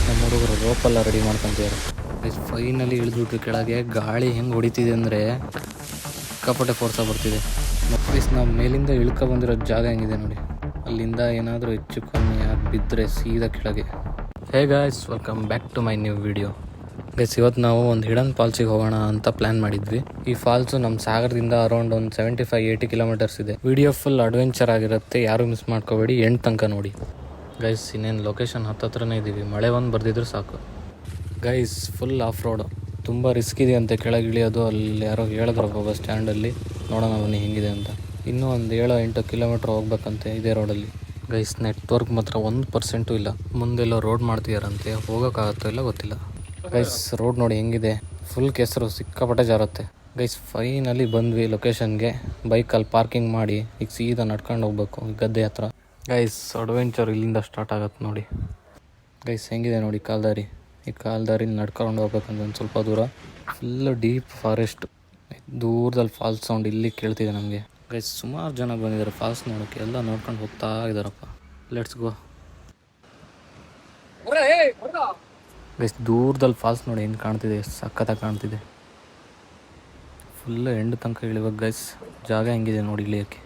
ನಮ್ಮ ಹುಡುಗರು ರೋಪೆಲ್ಲ ready ಮಾಡ್ಕೊಂತಿದ್ದಾರೆ. Finally ಇಳಿದ್ಬಿಟ್ಟು ಕೆಳಗೆ. ಗಾಳಿ ಹೆಂಗೆ ಹೊಡಿತಿದೆ ಅಂದರೆ ಸಿಕ್ಕಾಪಟ್ಟೆ ಫೋರ್ಸ ಬರ್ತಿದೆ. ಪ್ಲೀಸ್ ನಾವು ಮೇಲಿಂದ ಇಳ್ಕೊ ಬಂದಿರೋ ಜಾಗ ಹೆಂಗಿದೆ ನೋಡಿ, ಅಲ್ಲಿಂದ ಏನಾದರೂ ಹೆಚ್ಚು ಕಮ್ಮಿ ಆಗಿ ಬಿದ್ದರೆ ಸೀದಾ ಕೆಳಗೆ. Hey guys, welcome back to my new video. Guys, ಇವತ್ತು ನಾವು ಒಂದು ಹಿಡನ್ ಫಾಲ್ಸಿಗೆ ಹೋಗೋಣ ಅಂತ ಪ್ಲ್ಯಾನ್ ಮಾಡಿದ್ವಿ. ಈ ಫಾಲ್ಸು ನಮ್ಮ ಸಾಗರದಿಂದ ಅರೌಂಡ್ ಒಂದು 75-80 ಕಿಲೋಮೀಟರ್ಸ್ ಇದೆ. ವಿಡಿಯೋ ಫುಲ್ ಅಡ್ವೆಂಚರ್ ಆಗಿರುತ್ತೆ, ಯಾರೂ ಮಿಸ್ ಮಾಡ್ಕೋಬೇಡಿ, ಎಂಡ್ ತನಕ ನೋಡಿ. ಗೈಸ್, ಇನ್ನೇನು ಲೊಕೇಶನ್ ಹತ್ತತ್ರನೇ ಇದ್ದೀವಿ. ಮಳೆ ಒಂದು ಬರ್ದಿದ್ರು ಸಾಕು. ಗೈಸ್, ಫುಲ್ ಆಫ್ ರೋಡು, ತುಂಬ ರಿಸ್ಕ್ ಇದೆ ಅಂತೆ ಕೆಳಗೆ ಇಳಿಯೋದು. ಅಲ್ಲಿ ಯಾರೋ ಹೇಳಿದ್ರಪ್ಪ ಬಸ್ ಸ್ಟ್ಯಾಂಡಲ್ಲಿ, ನೋಡೋಣ ಬನ್ನಿ ಹೆಂಗಿದೆ ಅಂತ. ಇನ್ನೂ ಒಂದು 7-8 ಕಿಲೋಮೀಟ್ರ್ ಹೋಗ್ಬೇಕಂತೆ ಇದೇ ರೋಡಲ್ಲಿ. ಗೈಸ್, ನೆಟ್ವರ್ಕ್ ಮಾತ್ರ 1% ಇಲ್ಲ. ಮುಂದೆಲ್ಲೋ ರೋಡ್ ಮಾಡ್ತಿದಾರಂತೆ, ಹೋಗೋಕ್ಕಾಗತ್ತೋ ಇಲ್ಲ ಗೊತ್ತಿಲ್ಲ. ಗೈಸ್, ರೋಡ್ ನೋಡಿ ಹೆಂಗಿದೆ, ಫುಲ್ ಕೆಸರು, ಸಿಕ್ಕಾಪಟ್ಟೆ ಜಾರುತ್ತೆ. ಗೈಸ್, ಫೈನಲಿ ಬಂದ್ವಿ ಲೊಕೇಶನ್ಗೆ. ಬೈಕಲ್ಲಿ ಪಾರ್ಕಿಂಗ್ ಮಾಡಿ ಈಗ ಸೀದಾ ನಡ್ಕೊಂಡು ಹೋಗ್ಬೇಕು ಗದ್ದೆ ಹತ್ರ. ಗೈಸ್, ಅಡ್ವೆಂಚರ್ ಇಲ್ಲಿಂದ ಸ್ಟಾರ್ಟ್ ಆಗತ್ತೆ ನೋಡಿ. ಗೈಸ್, ಹೆಂಗಿದೆ ನೋಡಿ ಕಾಲ್ದಾರಿ. ಈ ಕಾಲ್ದಾರಿಲಿ ನಡ್ಕೊಂಡು ಹೋಗ್ಬೇಕಂತ ಒಂದು ಸ್ವಲ್ಪ ದೂರ. ಫುಲ್ಲು ಡೀಪ್ ಫಾರೆಸ್ಟ್, ದೂರದಲ್ಲಿ ಫಾಲ್ಸ್ ಸೌಂಡ್ ಇಲ್ಲಿ ಕೇಳ್ತಿದೆ ನಮಗೆ. ಗೈಸ್, ಸುಮಾರು ಜನ ಬಂದಿದ್ದಾರೆ ಫಾಲ್ಸ್ ನೋಡೋಕ್ಕೆ, ಎಲ್ಲ ನೋಡ್ಕೊಂಡು ಹೋಗ್ತಾ ಇದ್ದಾರಪ್ಪ. Let's go. ಗೈಸ್, ದೂರದಲ್ಲಿ ಫಾಲ್ಸ್ ನೋಡಿ ಹೆಂಗೆ ಕಾಣ್ತಿದೆ, ಸಖತ್ತಾಗಿ ಕಾಣ್ತಿದೆ. ಫುಲ್ಲು ಎಂಡ್ ತನಕ ಇಳಿವಾಗ ಗೈಸ್. ಜಾಗ ಹೆಂಗಿದೆ ನೋಡಿ ಇಳಿಯೋಕ್ಕೆ,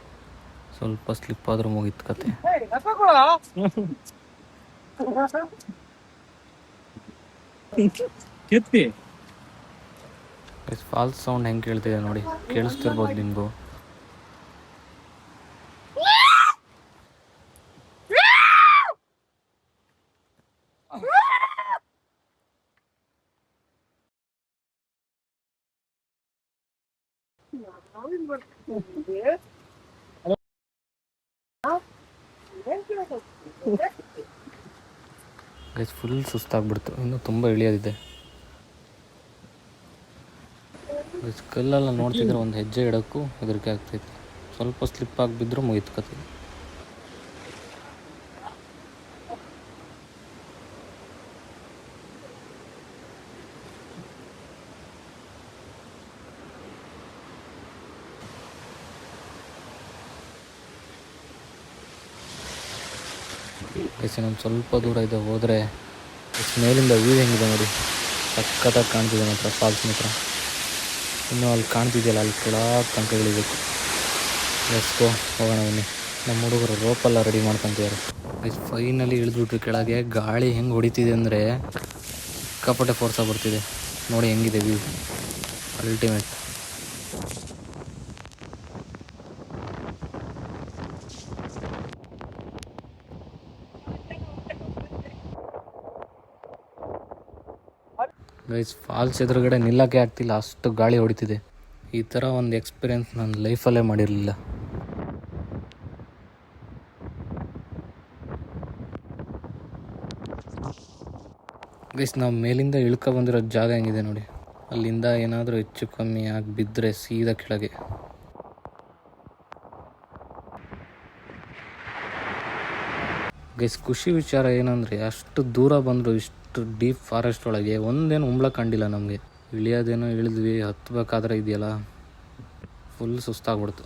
ಸ್ವಲ್ಪ ಸ್ಲಿಪ್ ಆದರೂ ಮುಗೀತು ಕತೆ. ಗೈಸ್, ಫಾಲ್ಸ್ ಸೌಂಡ್ ಹೆಂಗೆ ಕೇಳ್ತಿದೆ ನೋಡಿ, ಕೇಳಿಸ್ತಿರ್ಬೋದು ನಿಮಗೂ. ಗೈಸ್, ಫುಲ್ ಸುಸ್ತಾಗ್ಬಿಡ್ತು, ಇನ್ನೂ ತುಂಬ ಇಳಿಯೋದಿದೆ. ಗೈಸ್, ಕಲ್ಲೆಲ್ಲ ನೋಡ್ತಿದ್ರೆ ಒಂದು ಹೆಜ್ಜೆ ಇಡೋಕ್ಕೂ ಹೆದರಿಕೆ ಆಗ್ತೈತೆ. ಸ್ವಲ್ಪ ಸ್ಲಿಪ್ ಆಗಿಬಿದ್ರೂ ಮುಗಿತು ಕತೆ. ಗೈಸ್, ಇನ್ನೊಂದು ಸ್ವಲ್ಪ ದೂರ ಇದೆ ಹೋದರೆ. ಮೇಲಿಂದ ವ್ಯೂ ಹೆಂಗಿದೆ ನೋಡಿ, ಸಖತ್ತಾಗಿ ಕಾಣ್ತಿದೆ ಮಾತ್ರ ಫಾಲ್ಸ್ ಮಾತ್ರ. ಇನ್ನೂ ಅಲ್ಲಿ ಕಾಣ್ತಿದೆಯಲ್ಲ, ಅಲ್ಲಿ ಕೆಳಗೆ ತನಕ ಇಳಿಬೇಕು. ಎಸ್ಕೋ ಹೋಗೋಣ ಬನ್ನಿ. ನಮ್ಮ ಹುಡುಗರು ರೋಪೆಲ್ಲ ರೆಡಿ ಮಾಡ್ಕೊಂತಿದ್ದಾರೆ. ಗೈಸ್, ಫೈನಲಿ ಇಳಿದ್ಬಿಟ್ರು ಕೆಳಗೆ. ಗಾಳಿ ಹೆಂಗೆ ಹೊಡಿತಿದೆ ಅಂದರೆ ಸಿಕ್ಕಾಪಟ್ಟೆ ಫೋರ್ಸ ಬರ್ತಿದೆ ನೋಡಿ, ಹೆಂಗಿದೆ ವ್ಯೂ, ಅಲ್ಟಿಮೇಟ್. ಗೈಸ್, ಫಾಲ್ಸ್ ಎದುರುಗಡೆ ನಿಲ್ಲಕ್ಕೆ ಆಗ್ತಿಲ್ಲ, ಅಷ್ಟು ಗಾಳಿ ಹೊಡಿತಿದೆ. ಈ ಥರ ಒಂದು ಎಕ್ಸ್ಪೀರಿಯೆನ್ಸ್ ನನ್ನ ಲೈಫಲ್ಲೇ ಮಾಡಿರಲಿಲ್ಲ. ಗೈಸ್, ನಾವು ಮೇಲಿಂದ ಇಳ್ಕೊ ಬಂದಿರೋ ಜಾಗ ಹೆಂಗಿದೆ ನೋಡಿ, ಅಲ್ಲಿಂದ ಏನಾದರೂ ಹೆಚ್ಚು ಕಮ್ಮಿ ಆಗಿ ಬಿದ್ದರೆ ಸೀದಾ ಕೆಳಗೆ. ಗೈಸ್, ಖುಷಿ ವಿಚಾರ ಏನಂದರೆ ಅಷ್ಟು ದೂರ ಬಂದರು, ಇಷ್ಟು ಡೀಪ್ ಫಾರೆಸ್ಟ್ ಒಳಗೆ ಒಂದೇನು ಉಂಬ್ಳ ಕಂಡಿಲ್ಲ ನಮಗೆ. ಇಳಿಯೋದೇನೋ ಇಳಿದ್ವಿ, ಹತ್ತಬೇಕಾದ್ರೆ ಇದೆಯಲ್ಲ ಫುಲ್ ಸುಸ್ತಾಗ್ಬಿಡ್ತು.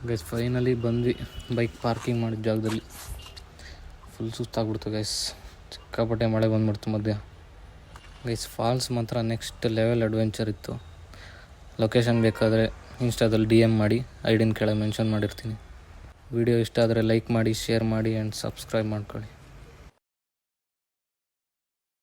ಗೈಸ್, ಫೈನಲಿ ಬಂದ್ವಿ ಬೈಕ್ ಪಾರ್ಕಿಂಗ್ ಮಾಡಿದ ಜಾಗದಲ್ಲಿ. ಫುಲ್ ಸುಸ್ತಾಗ್ಬಿಡ್ತು ಗೈಸ್, ಸಿಕ್ಕಾಪಟ್ಟೆ ಮಳೆ ಬಂದ್ಬಿಡ್ತು ಮಧ್ಯ. ಗೈಸ್, ಫಾಲ್ಸ್ ಮಾತ್ರ ನೆಕ್ಸ್ಟ್ ಲೆವೆಲ್ ಅಡ್ವೆಂಚರ್ ಇತ್ತು. ಲೊಕೇಶನ್ ಬೇಕಾದರೆ ಇನ್ಸ್ಟಾದಲ್ಲಿ DM ಮಾಡಿ, ಐಡಿನ ಕೆಳಗೆ ಮೆನ್ಷನ್ ಮಾಡಿರ್ತೀನಿ. ವಿಡಿಯೋ ಇಷ್ಟ ಆದರೆ ಲೈಕ್ ಮಾಡಿ, ಶೇರ್ ಮಾಡಿ ಆ್ಯಂಡ್ ಸಬ್ಸ್ಕ್ರೈಬ್ ಮಾಡ್ಕೊಳ್ಳಿ.